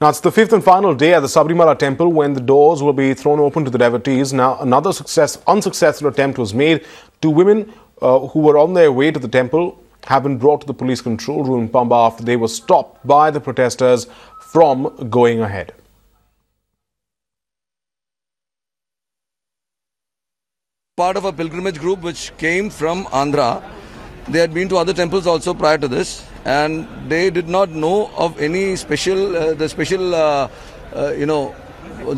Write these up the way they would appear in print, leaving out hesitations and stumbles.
Now, it's the fifth and final day at the Sabarimala temple when the doors will be thrown open to the devotees. Now, another unsuccessful attempt was made. Two women who were on their way to the temple have been brought to the police control room in Pamba after they were stopped by the protesters from going ahead. Part of a pilgrimage group which came from Andhra. They had been to other temples also prior to this, and they did not know of any special, the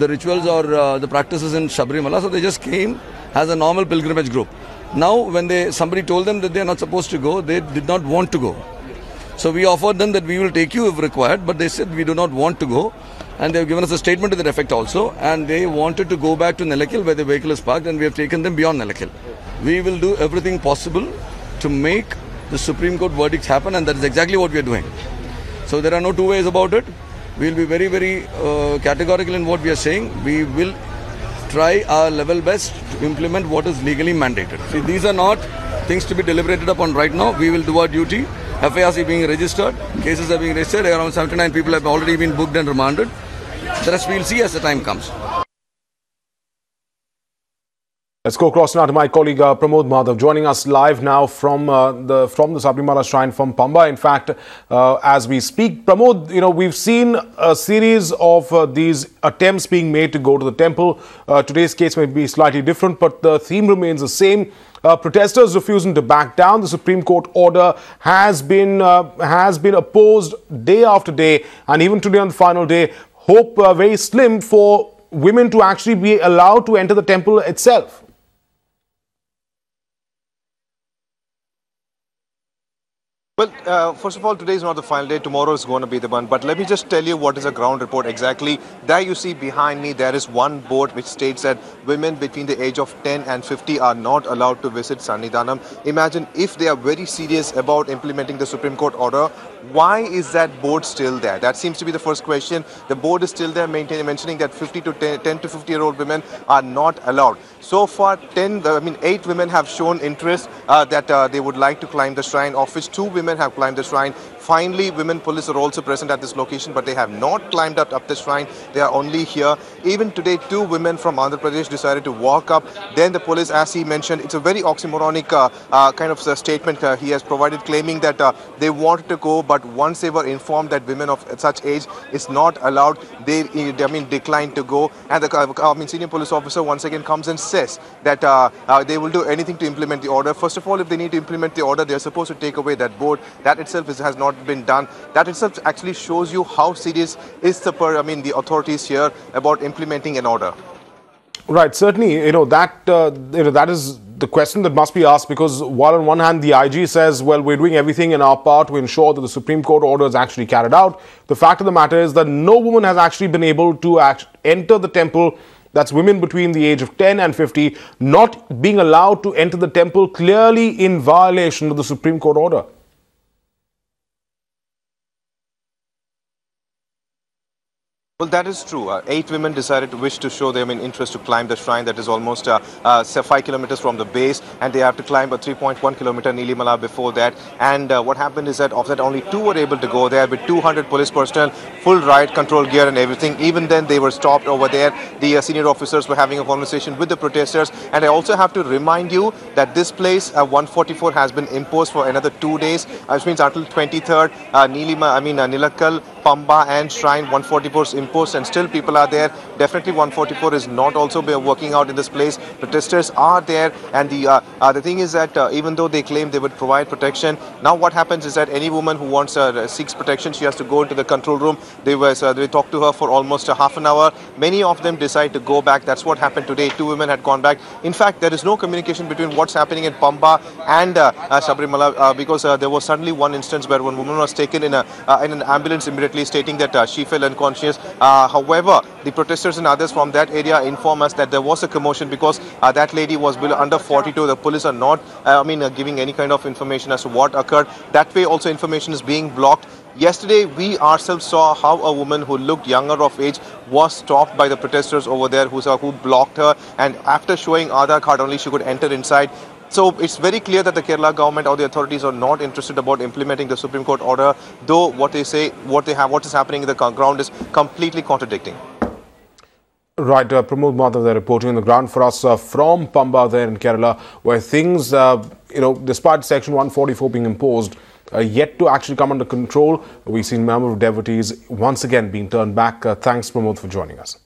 rituals or the practices in Sabarimala. So they just came as a normal pilgrimage group. Now, when somebody told them that they are not supposed to go, they did not want to go. So we offered them that we will take you if required, but they said we do not want to go. And they have given us a statement to that effect also. And they wanted to go back to Nellakil where the vehicle is parked, and we have taken them beyond Nellakil. We will do everything possible to make the Supreme Court verdicts happen, and that is exactly what we are doing. So there are no two ways about it. We will be very, very categorical in what we are saying. We will try our level best to implement what is legally mandated. See, these are not things to be deliberated upon right now. We will do our duty. FIRs are being registered, cases are being registered, around 79 people have already been booked and remanded. The rest we will see as the time comes. Let's go across now to my colleague Pramod Madhav, joining us live now from the Sabarimala shrine from Pamba. In fact, as we speak, Pramod, we've seen a series of these attempts being made to go to the temple. Today's case may be slightly different, but the theme remains the same. Protesters refusing to back down. The Supreme Court order has been opposed day after day, and even today on the final day, hope very slim for women to actually be allowed to enter the temple itself. Well, first of all, today is not the final day. Tomorrow is going to be the one. But let me just tell you what is a ground report exactly. There you see behind me, there is one board which states that women between the age of 10 and 50 are not allowed to visit Sannidhanam. Imagine if they are very serious about implementing the Supreme Court order, why is that board still there? That seems to be the first question. The board is still there mentioning that 10 to 50-year-old women are not allowed. So far, 8 women have shown interest that they would like to climb the shrine, of which 2 women have climbed the shrine. Finally, women police are also present at this location, but they have not climbed up the shrine. They are only here. Even today, 2 women from Andhra Pradesh decided to walk up. Then the police, as he mentioned, it's a very oxymoronic kind of statement he has provided, claiming that they wanted to go, but once they were informed that women of such age is not allowed, they declined to go. And the senior police officer once again comes and says that they will do anything to implement the order. First of all, if they need to implement the order, they are supposed to take away that board. That itself has not been done. That itself actually shows you how serious is the authorities here about implementing an order. Right, certainly, that is the question that must be asked, because while on one hand the IG says, well, we're doing everything in our part to ensure that the Supreme Court order is actually carried out, the fact of the matter is that no woman has actually been able to enter the temple. That's women between the age of 10 and 50 not being allowed to enter the temple, clearly in violation of the Supreme Court order. Well, that is true. 8 women decided to wish to show their interest to climb the shrine that is almost 5 kilometers from the base, and they have to climb a 3.1 kilometer Neelimala before that. And what happened is that of that only 2 were able to go there with 200 police personnel, full riot control gear and everything. Even then they were stopped over there. The senior officers were having a conversation with the protesters. And I also have to remind you that this place 144 has been imposed for another 2 days, which means until 23rd. Nillakal, Pamba and Shrine 144 is imposed, and still people are there. Definitely 144 is not also working out in this place. Protesters are there, and the thing is that even though they claim they would provide protection, now what happens is that any woman who seeks protection, she has to go into the control room. They talked to her for almost a half an hour. Many of them decide to go back. That's what happened today. 2 women had gone back. In fact, there is no communication between what's happening in Pamba and Sabarimala, because there was suddenly one instance where one woman was taken in an ambulance immediately, stating that she fell unconscious. However, the protesters and others from that area inform us that there was a commotion because that lady was under 42. The police are not giving any kind of information as to what occurred. That way also information is being blocked. Yesterday, we ourselves saw how a woman who looked younger of age was stopped by the protesters over there who blocked her, and after showing Aadhaar card only she could enter inside. So it's very clear that the Kerala government or the authorities are not interested about implementing the Supreme Court order, though what they say, what is happening in the ground is completely contradicting. Right, Pramod Madhav there reporting on the ground for us from Pamba there in Kerala, where things, despite Section 144 being imposed, yet to actually come under control. We've seen a number of devotees once again being turned back. Thanks, Pramod, for joining us.